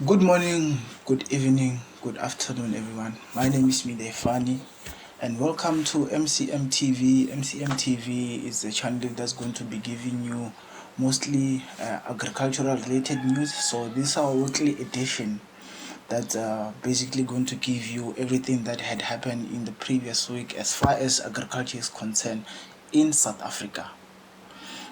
Good morning, good evening, good afternoon, everyone. My name is Fani, and welcome to MCM TV. MCM TV is a channel that's going to be giving you mostly agricultural related news. So, this is our weekly edition that's basically going to give you everything that had happened in the previous week as far as agriculture is concerned in South Africa.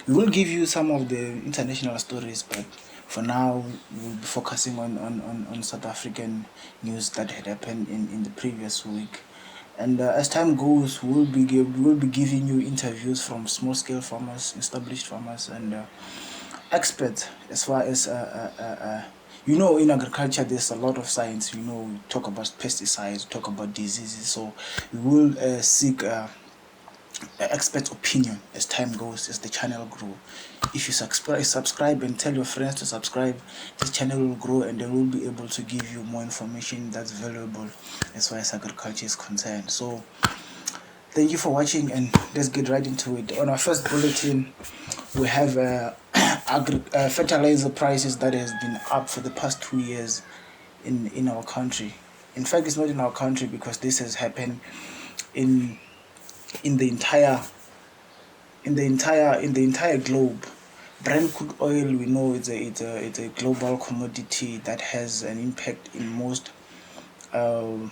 We will give you some of the international stories, but for now, we'll be focusing on South African news that had happened in the previous week. And as time goes, we'll be giving you interviews from small scale farmers, established farmers, and experts as far as in agriculture there's a lot of science. We talk about pesticides, talk about diseases, so we will seek expert opinion as time goes, as the channel grow. If you subscribe and tell your friends to subscribe, this channel will grow and they will be able to give you more information that's valuable as far as agriculture is concerned. So thank you for watching, and let's get right into it. On our first bulletin, we have fertilizer prices that has been up for the past 2 years in our country. In fact, it's not in our country because this has happened in in the entire in the entire globe. Brent crude oil, we know it's a global commodity that has an impact um,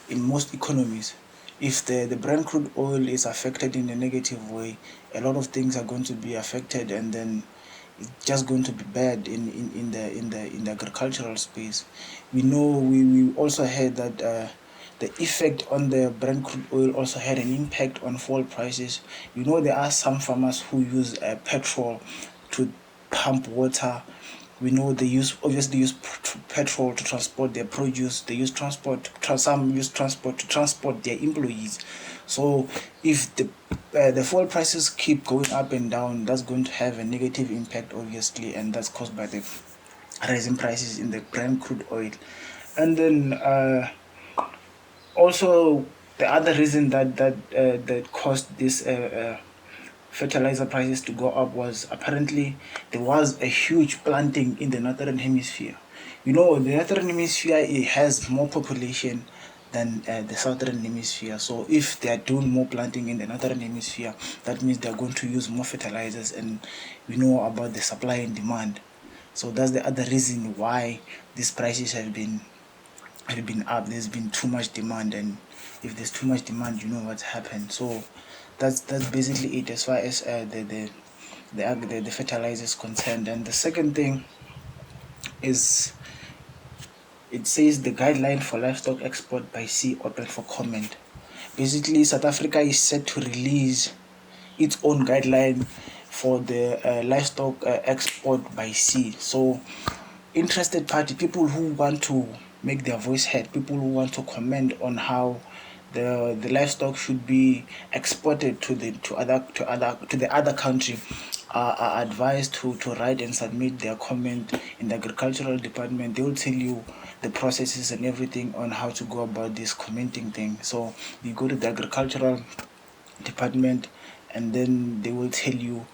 in most economies. If the Brent crude oil is affected in a negative way, a lot of things are going to be affected, and then it's just going to be bad in the agricultural space. We also heard that the effect on the Brent crude oil also had an impact on fuel prices. There are some farmers who use petrol to pump water. We know they obviously use petrol to transport their produce. They use some use transport to transport their employees. So if the fuel prices keep going up and down, that's going to have a negative impact, obviously, and that's caused by the rising prices in the Brent crude oil. And then also the other reason that caused this fertilizer prices to go up was apparently there was a huge planting in the northern hemisphere. The northern hemisphere, it has more population than the southern hemisphere. So if they are doing more planting in the northern hemisphere, that means they are going to use more fertilizers, and we know about the supply and demand. So that's the other reason why these prices have been up. There's been too much demand, and if there's too much demand, you know what's happened. So that's basically it as far as the fertilizer is concerned. And the second thing is, it says the guideline for livestock export by sea open for comment. Basically, South Africa is set to release its own guideline for the livestock export by sea. So interested party, people who want to make their voice heard, people who want to comment on how the livestock should be exported to the other country, are advised to write and submit their comment in the agricultural department. They will tell you the processes and everything on how to go about this commenting thing. So you go to the agricultural department, and then they will tell you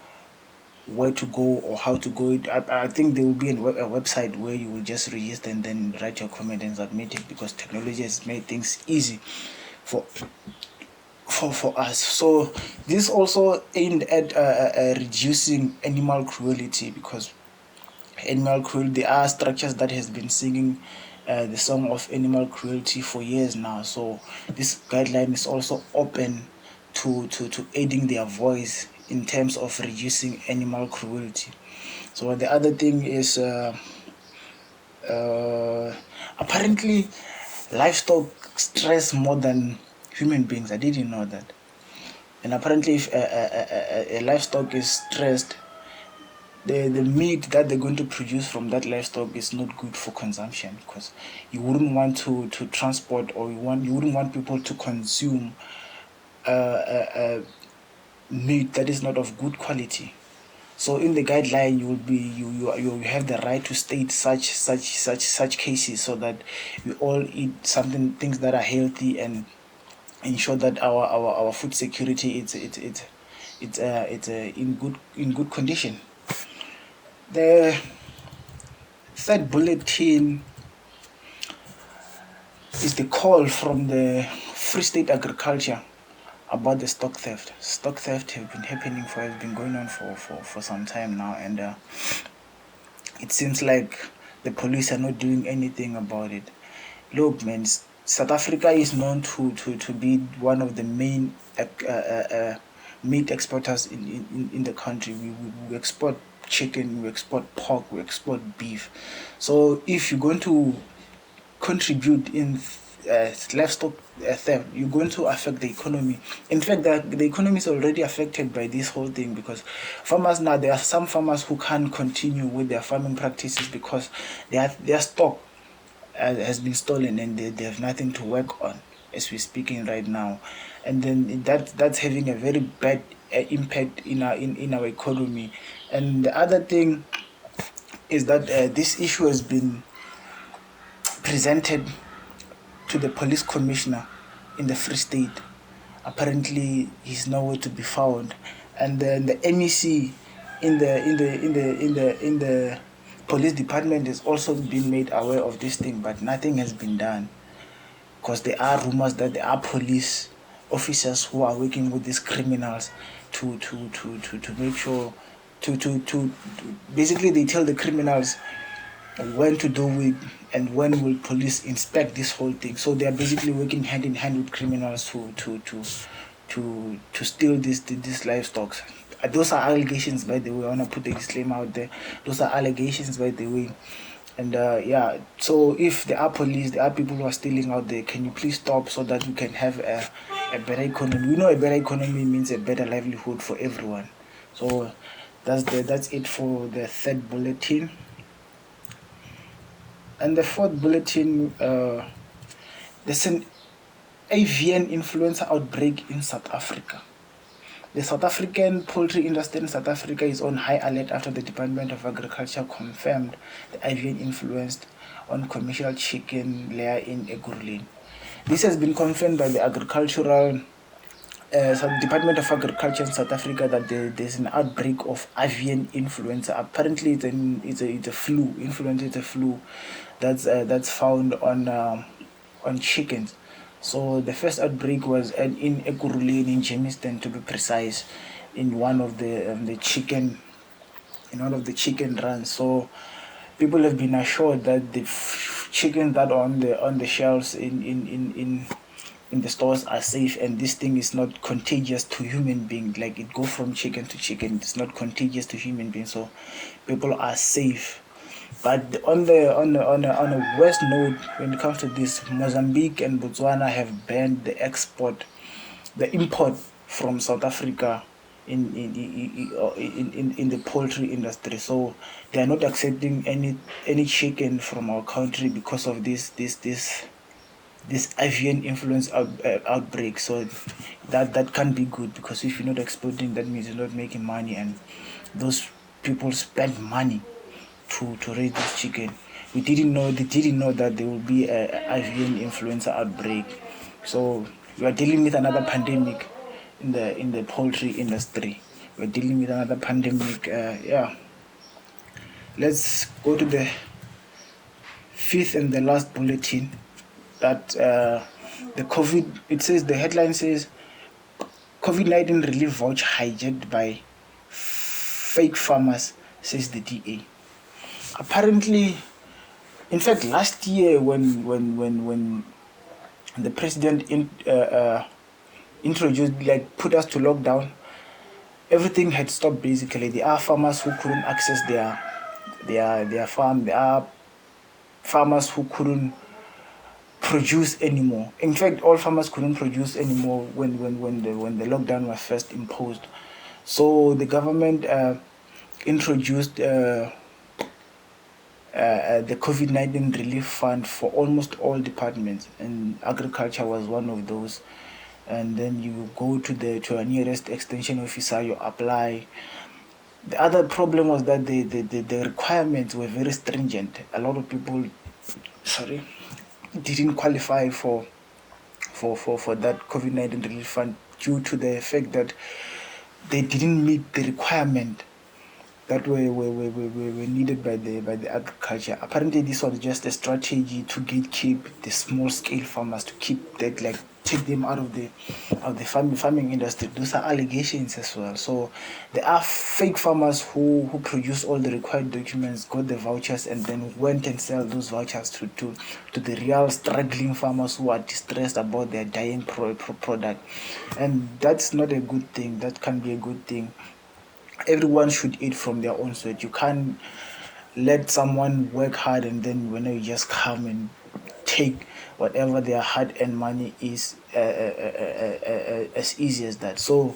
where to go or how to go. I think there will be a website where you will just register and then write your comment and submit it, because technology has made things easy for for us. So this also aimed at reducing animal cruelty, because animal cruelty, there are structures that has been singing the song of animal cruelty for years now. So this guideline is also open to aiding their voice in terms of reducing animal cruelty. So the other thing is, uh, apparently livestock stress more than human beings. I didn't know that. And apparently, if a livestock is stressed, the meat that they're going to produce from that livestock is not good for consumption, because you wouldn't want to transport, or you wouldn't want people to consume meat that is not of good quality. So in the guideline, you will be you have the right to state such cases, so that we all eat something, things that are healthy, and ensure that our food security, it's in good condition. The third bulletin is the call from the Free State Agriculture about the stock theft. Stock theft has been going on for some time now, and it seems like the police are not doing anything about it. Look, man, South Africa is known to be one of the main meat exporters in the country. We export chicken, we export pork, we export beef. So if you're going to contribute in livestock theft, you're going to affect the economy. In fact, the economy is already affected by this whole thing, because farmers now, there are some farmers who can't continue with their farming practices because their stock has been stolen, and they have nothing to work on as we're speaking right now. And then that's having a very bad impact in our economy. And the other thing is that this issue has been presented to the police commissioner in the Free State. Apparently, he's nowhere to be found, and then the MEC in the police department has also been made aware of this thing, but nothing has been done, because there are rumors that there are police officers who are working with these criminals to make sure to basically they tell the criminals when to do it and when will police inspect this whole thing. So they are basically working hand in hand with criminals to steal this livestock. Those are allegations, by the way. I want to put the disclaimer out there. Those are allegations, by the way. And yeah, so if there are police, there are people who are stealing out there, can you please stop so that we can have a better economy? We know a better economy means a better livelihood for everyone. So that's it for the third bulletin. And the fourth bulletin, there's an avian influenza outbreak in South Africa. The South African poultry industry in South Africa is on high alert after the Department of Agriculture confirmed the avian influence on commercial chicken layer in Agrinews. This has been confirmed by the Department of Agriculture in South Africa that there's an outbreak of avian influenza. Apparently, it's a flu. Influenza is a flu that's found on chickens. So the first outbreak was in Ekurhuleni in Germiston, to be precise, in one of the chicken runs. So people have been assured that the chickens that are on the shelves in the stores are safe, and this thing is not contagious to human beings. Like, it goes from chicken to chicken. It's not contagious to human beings, so people are safe. But on a worst note, when it comes to this, Mozambique and Botswana have banned the import from South Africa in the poultry industry. So they are not accepting any chicken from our country because of this avian influence outbreak. So that can't be good, because if you're not exporting, that means you're not making money, and those people spend money to raise this chicken. They didn't know that there will be a avian influenza outbreak. So we are dealing with another pandemic in the poultry industry. We're dealing with another pandemic. Yeah. Let's go to the fifth and the last bulletin. That the COVID. It says, the headline says, COVID-19 relief voucher hijacked by fake farmers, says the DA. Apparently, in fact, last year when the president introduced, like, put us to lockdown, everything had stopped. Basically, there are farmers who couldn't access their farm. There are farmers who couldn't produce anymore. In fact, all farmers couldn't produce anymore when the lockdown was first imposed. So the government introduced the COVID-19 relief fund for almost all departments, and agriculture was one of those. And then you go to a nearest extension officer, you apply. The other problem was that the requirements were very stringent. A lot of people, didn't qualify for that COVID-19 relief fund due to the fact that they didn't meet the requirement that were needed by the agriculture. Apparently, this was just a strategy to gatekeep the small scale farmers, to keep that, like, take them out of the farming industry. Those are allegations as well. So there are fake farmers who produce all the required documents, got the vouchers, and then went and sell those vouchers to the real struggling farmers who are distressed about their dying product. And that's not a good thing. That can be a good thing. Everyone should eat from their own sweat. You can't let someone work hard and then when you just come and take whatever their hard-earned money is, as easy as that. So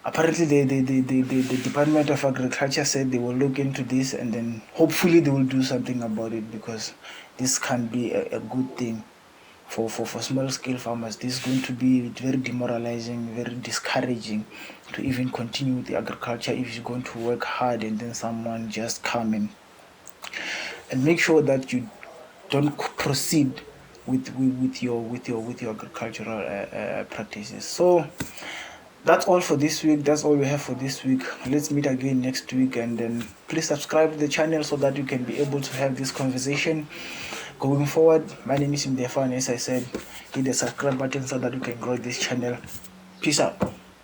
apparently the Department of Agriculture said they will look into this, and then hopefully they will do something about it, because this can be a good thing for small scale farmers. This is going to be very demoralizing, very discouraging to even continue with the agriculture if you're going to work hard and then someone just come in. And make sure that you don't proceed with your agricultural practices. So that's all for this week. That's all we have for this week. Let's meet again next week, and then please subscribe to the channel so that you can be able to have this conversation going forward. My name is Mdefa, and as I said, hit the subscribe button so that you can grow this channel. Peace out.